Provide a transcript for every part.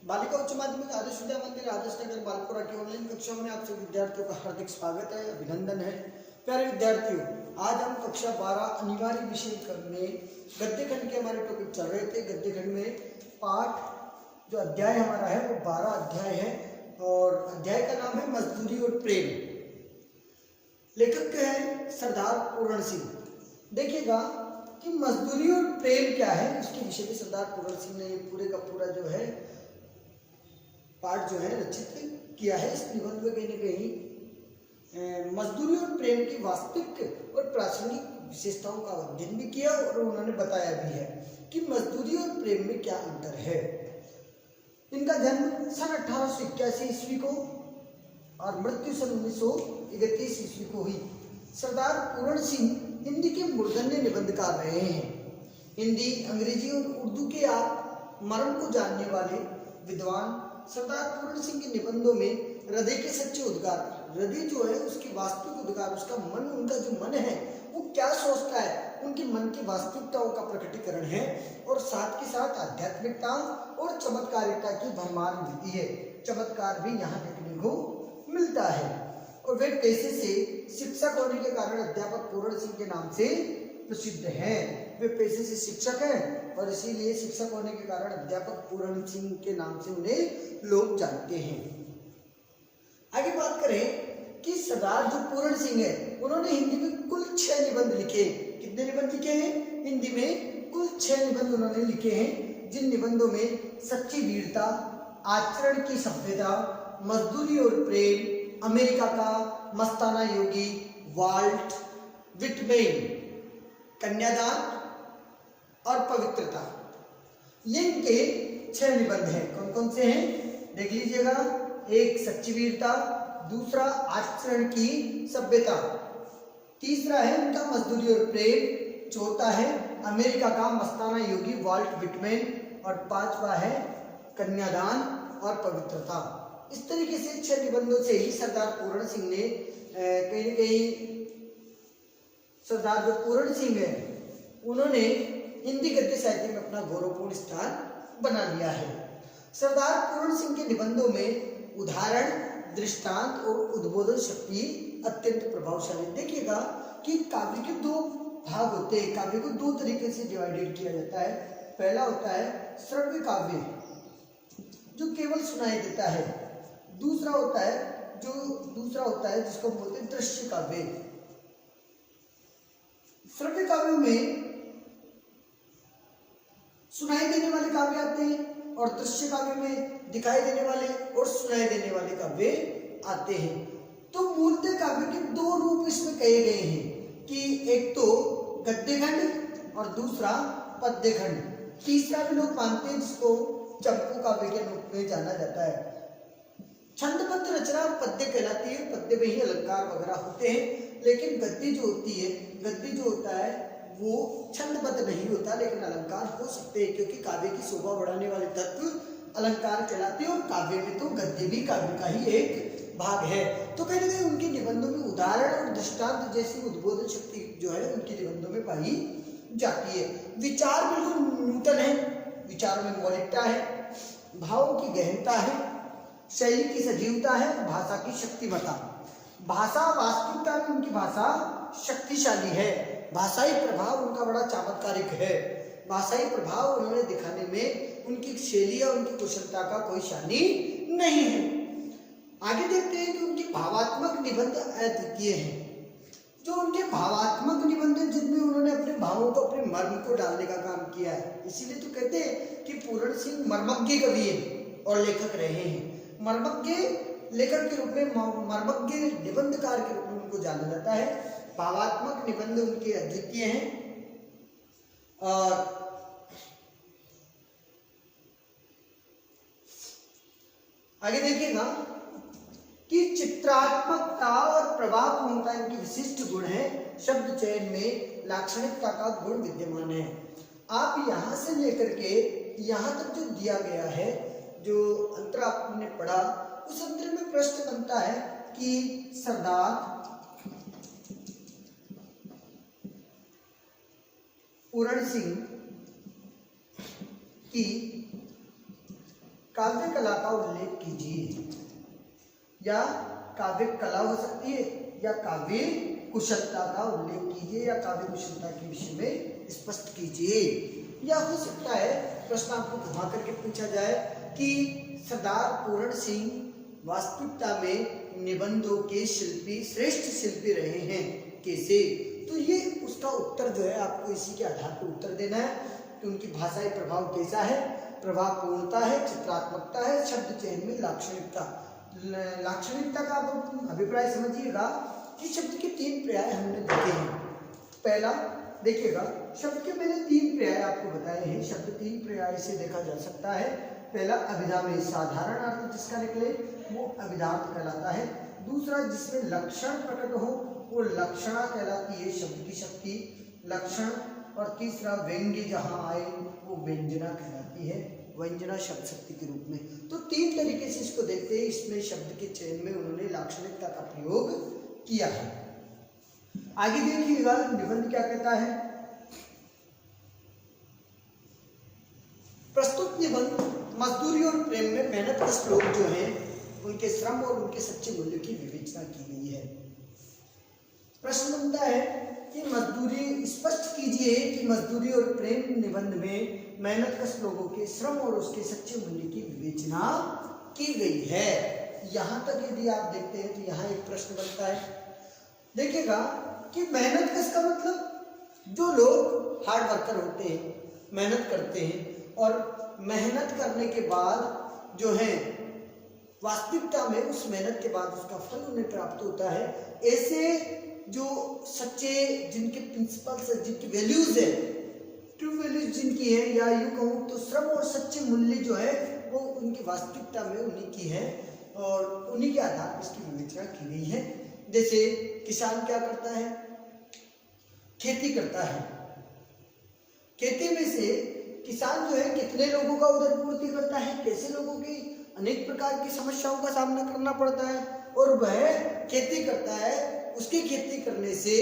बालिका उच्च माध्यमिक आदर्श विद्या मंदिर आदर्श नगर बालपुरा की ऑनलाइन कक्षाओं में आप सभी विद्यार्थियों का हार्दिक स्वागत है, अभिनंदन है। प्यारे विद्यार्थियों, आज हम कक्षा 12 अनिवार्य विषय में गद्य खंड के हमारे टॉपिक चल रहे थे। गद्य खंड में पाठ जो अध्याय हमारा है वो 12 अध्याय है और अध्याय का नाम है मजदूरी और प्रेम। लेखक है सरदार पूरण सिंह। देखिएगा कि मजदूरी और प्रेम क्या है, इसके विषय में सरदार पूरण सिंह ने ये पूरे का पूरा जो है पाठ जो है रचित किया है। इस निबंध में कहीं न कहीं मजदूरी और प्रेम की वास्तविक और प्रासंगिक विशेषताओं का अध्ययन भी किया और उन्होंने बताया भी है कि मजदूरी और प्रेम में क्या अंतर है। इनका जन्म सन 1881 ईस्वी को और मृत्यु सन 1931 ईस्वी को हुई। सरदार पूरण सिंह हिंदी के मूर्धन्य निबंधकार रहे हैं। हिंदी, अंग्रेजी और उर्दू के आप मर्म को जानने वाले विद्वान सरदार पूरण सिंह के निबंधों में हृदय के सच्चे उद्गार, हृदय जो है उसकी वास्तविक उद्गार, उसका मन, उनका जो मन है वो क्या सोचता है, उनके मन की वास्तविकताओं का प्रकटीकरण है और साथ के साथ आध्यात्मिकता और चमत्कारिता की भरमार मिलती है। चमत्कार भी यहाँ देखने को मिलता है और वे पेशे से शिक्षक होने के कारण अध्यापक पूरण सिंह के नाम से प्रसिद्ध हैं। वे पेशे से शिक्षक हैं और इसीलिए शिक्षक होने के कारण अध्यापक पूरण सिंह के नाम से उन्हें लोग जानते हैं। आगे बात करें कि सरदार जो पूरण सिंह है उन्होंने हिंदी में कुल 6 निबंध लिखे। कितने निबंध लिखे हैं? हिंदी में कुल 6 निबंध उन्होंने लिखे हैं, जिन निबंधों में सच्ची वीरता, आचरण की सभ्यता, मजदूरी और प्रेम, अमेरिका का मस्ताना योगी, वाल्ट विटमेन, कन्यादान और पवित्रता, ये इनके 6 निबंध हैं। कौन कौन से हैं देख लीजिएगा। एक सच्ची वीरता, दूसरा आचरण की सभ्यता, तीसरा है उनका मजदूरी और प्रेम, चौथा है अमेरिका का मस्ताना योगी वाल्ट विटमेन और पांचवा है कन्यादान और पवित्रता। इस तरीके से 6 निबंधों से ही सरदार पूरण सिंह ने कहीं न कहीं सरदार जो पूरण सिंह है उन्होंने हिंदी गद्य साहित्य में अपना गौरवपूर्ण स्थान बना लिया है। सरदार पूरण सिंह के निबंधों में उदाहरण, दृष्टांत और उद्बोधन शक्ति अत्यंत प्रभावशाली। देखिएगा कि काव्य के 2 भाग होते हैं। काव्य को 2 तरीके से डिवाइडेड किया जाता है। पहला होता है श्रव्य काव्य जो केवल सुनाई देता है, दूसरा होता है जिसको बोलते हैं दृश्य काव्य। श्रव्य काव्यों में सुनाई देने वाले काव्य आते हैं और दृश्य काव्य में दिखाई देने वाले और सुनाई देने वाले काव्य आते हैं। तो मूलतः काव्य के 2 रूप इसमें कहे गए हैं कि एक तो गद्य खंड और दूसरा पद्य खंड। तीसरा भी लोग मानते हैं जिसको चंपू काव्य के रूप में जाना जाता है। छंदबद्ध रचना पद्य कहलाती है, पद्य में ही अलंकार वगैरह होते हैं, लेकिन गद्य जो होता है वो छंदबद्ध नहीं होता लेकिन अलंकार हो सकते हैं, क्योंकि काव्य की शोभा बढ़ाने वाले तत्व अलंकार कहलाते हैं और काव्य में तो गद्य भी काव्य का ही एक भाग है। तो कहीं ना कहीं उनके निबंधों में उदाहरण और दृष्टांत जैसी उद्बोधन शक्ति जो है उनके निबंधों में पाई जाती है। विचार बिल्कुल नूतन है, विचारों में मौलिकता है, भावों की गहनता है, शैली की सजीवता है, भाषा की शक्तिमत्ता। भाषा वास्तविकता में उनकी भाषा शक्तिशाली है। भाषाई प्रभाव उनका बड़ा चमत्कारिक है। भाषाई प्रभाव उन्होंने दिखाने में उनकी शैली या उनकी कुशलता का कोई शानी नहीं है। आगे देखते हैं कि उनके भावात्मक निबंध अद्वितीय हैं। जो उनके भावात्मक निबंध हैं जिनमें उन्होंने अपने भावों को, अपने मर्म को डालने का काम किया है। इसीलिए तो कहते हैं कि पूरण सिंह मर्मज्ञ कवि है और लेखक रहे हैं। मर्मज्ञ लेखक के रूप में, मर्मज्ञ निबंधकार के रूप में उनको जाना जाता है। भावात्मक निबंध उनके अद्वितीय हैं और आगे देखिएगा कि चित्रात्मकता और प्रभावपूर्णता इनकी विशिष्ट गुण है। शब्द चयन में लाक्षणिकता का गुण विद्यमान है। आप यहां से लेकर के यहां तक जो दिया गया है, जो अंतर आपने पढ़ा, उस अंतर में प्रश्न बनता है कि सरदार पूरण सिंह की काव्य कला का उल्लेख कीजिए। या काव्य कला हो सकती है या काव्य कुशलता का उल्लेख कीजिए या काव्य कुशलता के विषय में स्पष्ट कीजिए। या हो सकता है प्रश्न आपको घुमा करके पूछा जाए कि सरदार पूरण सिंह वास्तविकता में निबंधों के शिल्पी श्रेष्ठ शिल्पी रहे हैं, कैसे? तो ये उसका उत्तर जो है आपको इसी के आधार पर उत्तर देना है कि उनकी भाषाई प्रभाव कैसा है, प्रभाव पूर्णता है, चित्रात्मकता है, शब्द चयन में लाक्षणिकता। लाक्षणिकता का आप अभिप्राय समझिएगा कि शब्द के 3 पर्याय हमने देखे हैं। पहला देखिएगा, शब्द के मैंने 3 पर्याय आपको बताए हैं। शब्द 3 पर्याय से देखा जा सकता है। पहला, अभिधा में साधारण अर्थ जिसका निकले वो अभिधार्थ कहलाता है। दूसरा, जिसमें लक्षण प्रकट हो वो लक्षणा कहलाती है, शब्द की शक्ति लक्षण। और तीसरा, व्यंग्य जहां आए वो व्यंजना कहलाती है, व्यंजना शब्द शक्ति के रूप में। तो 3 तरीके से इसको देखते हैं। इसमें शब्द के चयन में उन्होंने लाक्षणिकता का प्रयोग किया है। आगे देखिएगा निबंध क्या कहता है। प्रस्तुत निबंध मजदूरी और प्रेम में मेहनत के श्लोक जो हैं उनके श्रम और उनके सच्चे मूल्य की विवेचना की गई है। प्रश्न बनता है कि मजदूरी स्पष्ट कीजिए कि मजदूरी और प्रेम निबंध में मेहनत कश लोगों के श्रम और उसके सच्चे मूल्य की विवेचना की गई है। यहां तक यदि आप देखते हैं तो यहाँ एक प्रश्न बनता है। देखिएगा कि मेहनत कश का मतलब जो लोग हार्ड वर्कर होते हैं, मेहनत करते हैं और मेहनत करने के बाद जो है वास्तविकता में उस मेहनत के बाद उसका फल उन्हें प्राप्त होता है, ऐसे जो सच्चे जिनके प्रिंसिपल्स है, जिनकी वैल्यूज है, ट्रू वैल्यूज जिनकी है, या यूं कहूँ तो श्रम और सच्चे मूल्य जो है वो उनकी वास्तविकता में उन्हीं की है और उन्हीं के आधार पर इसकी विवेचना की गई है। जैसे किसान क्या करता है, खेती करता है। खेती में से किसान जो है कितने लोगों का उधर पूर्ति करता है, कैसे लोगों की अनेक प्रकार की समस्याओं का सामना करना पड़ता है और वह खेती करता है। उसकी खेती करने से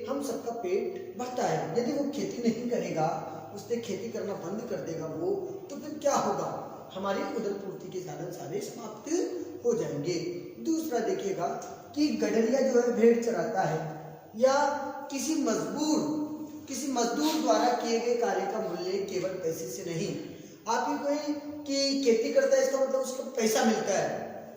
हम सबका पेट भरता है। यदि वो खेती नहीं करेगा, उसने खेती करना बंद कर देगा वो, तो फिर क्या होगा, हमारी उधर पूर्ति के साधन सारे समाप्त हो जाएंगे। दूसरा देखिएगा कि गडरिया जो है भेड़ चराता है या किसी मजदूर द्वारा किए गए कार्य का मूल्य केवल पैसे से नहीं। आप ही कोई कि खेती करता है इसका मतलब उसको पैसा मिलता है,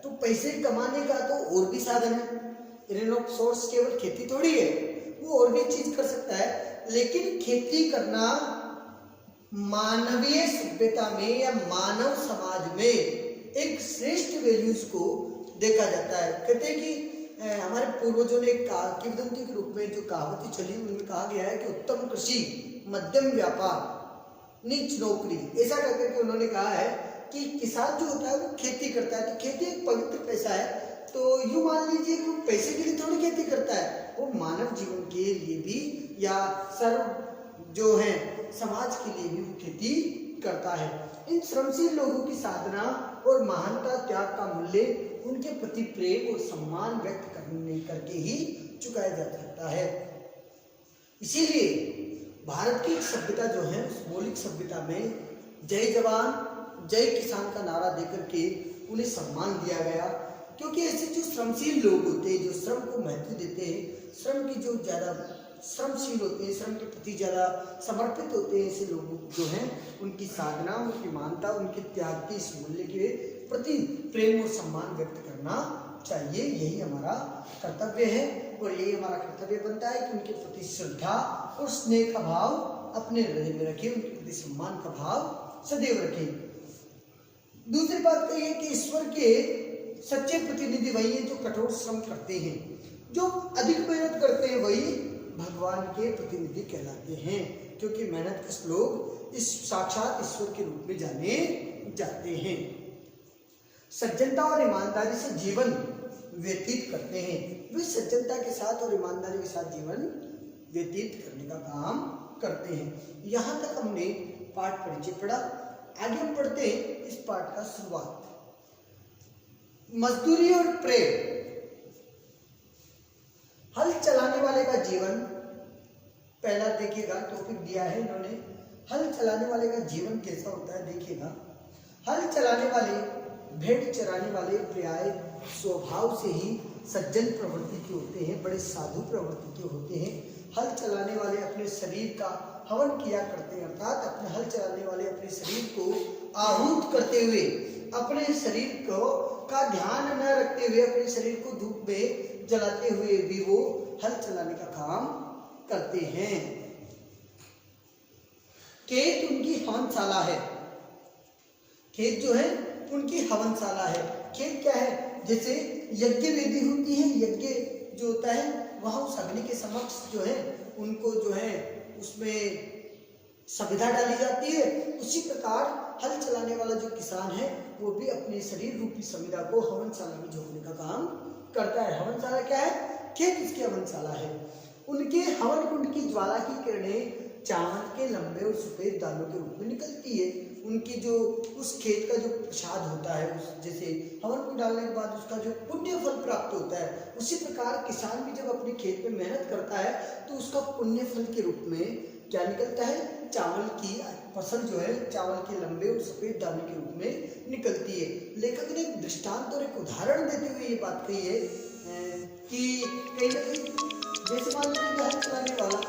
तो पैसे कमाने का तो और भी साधन है। इनफ सोर्स केवल खेती थोड़ी है, वो और भी चीज कर सकता है। लेकिन खेती करना मानवीय सभ्यता में या मानव समाज में एक श्रेष्ठ वैल्यूज को देखा जाता है। कहते हैं कि हमारे पूर्वजों ने किंवदंती के रूप में जो कहावती चली उनमें कहा गया है कि उत्तम कृषि, मध्यम व्यापार, नीच नौकरी, ऐसा करके कि उन्होंने कहा है कि किसान जो होता है वो खेती करता है। तो खेती एक पवित्र पैसा है, तो यूं मान लीजिए कि वो पैसे के लिए थोड़ी खेती करता है, वो मानव जीवन के लिए भी या सर्व जो है समाज के लिए भी वो खेती करता है। इन श्रमशील लोगों की साधना और महानता, त्याग का मूल्य उनके प्रति प्रेम और सम्मान व्यक्त करके ही चुकाया जा सकता है। इसीलिए भारत की सभ्यता जो है उस मौलिक सभ्यता में जय जवान जय किसान का नारा देकर के उन्हें सम्मान दिया गया, क्योंकि ऐसे जो श्रमशील लोग होते हैं, जो श्रम को महत्व देते हैं, श्रम की जो ज़्यादा श्रमशील होते हैं, श्रम के प्रति ज़्यादा समर्पित होते हैं, ऐसे लोग जो हैं उनकी साधना, उनकी मानता, उनके त्याग के इस मूल्य के प्रति प्रेम और सम्मान व्यक्त करना चाहिए। यही हमारा कर्तव्य है और यही हमारा कर्तव्य बनता है कि उनके प्रति श्रद्धा और स्नेह का भाव अपने हृदय में रखें, उनके प्रति सम्मान का भाव सदैव रखें। दूसरी बात तो ये कि ईश्वर के सच्चे प्रतिनिधि वही हैं जो कठोर श्रम करते हैं, जो अधिक मेहनत करते हैं वही भगवान के प्रतिनिधि कहलाते हैं, क्योंकि मेहनत कश लोग इस साक्षात ईश्वर के रूप में जाने जाते हैं। सज्जनता और ईमानदारी से जीवन व्यतीत करते हैं, वे सज्जनता के साथ और ईमानदारी के साथ जीवन व्यतीत करने का काम करते हैं। यहाँ तक हमने पाठ परिचय पढ़ा। आगे हम पढ़ते हैं इस पाठ का शुरुआत। मजदूरी और प्रेम। हल चलाने वाले का जीवन, पहला देखिएगा टॉपिक दिया है इन्होंने, हल चलाने वाले का जीवन कैसा होता है। देखिएगा, हल चलाने वाले, भेड़ चराने वाले प्राय स्वभाव से ही सज्जन प्रवृत्ति के होते हैं, बड़े साधु प्रवृत्ति के होते हैं। हल चलाने वाले अपने शरीर का हवन किया करते हैं, अर्थात अपने हल चलाने वाले अपने शरीर को आहूत करते हुए, अपने शरीर को का ध्यान न रखते हुए, अपने शरीर को धूप में जलाते हुए भी वो हल चलाने का काम करते हैं। खेत उनकी हवनशाला है, खेत जो है उनकी हवनशाला है। खेत क्या है? जैसे यज्ञ वेदी होती है, यज्ञ जो होता है वहां उस अग्नि के समक्ष जो है उनको जो है उसमें सविधा डाली जाती है, उसी प्रकार हल चलाने वाला जो किसान है वो भी अपने शरीर रूपी सविधा को हवनशाला में झोंकने का काम करता है। हवनशाला क्या है? खेत इसकी हवनशाला है। उनके हवन कुंड की ज्वाला की किरणें चावल के लंबे और सफेद दानों के रूप में निकलती है। उनकी जो उस खेत का जो प्रसाद होता है, उस जैसे हवन को डालने के बाद उसका जो पुण्य फल प्राप्त होता है, उसी प्रकार किसान भी जब अपने खेत में मेहनत करता है तो उसका पुण्य फल के रूप में क्या निकलता है? चावल की फसल जो है चावल के लंबे और सफेद दाने के रूप में निकलती है। लेखक ने एक दृष्टांत और एक उदाहरण देते हुए ये बात कही है कि कहीं ना कहीं जैसे मान लीजिए हल चलाने वाला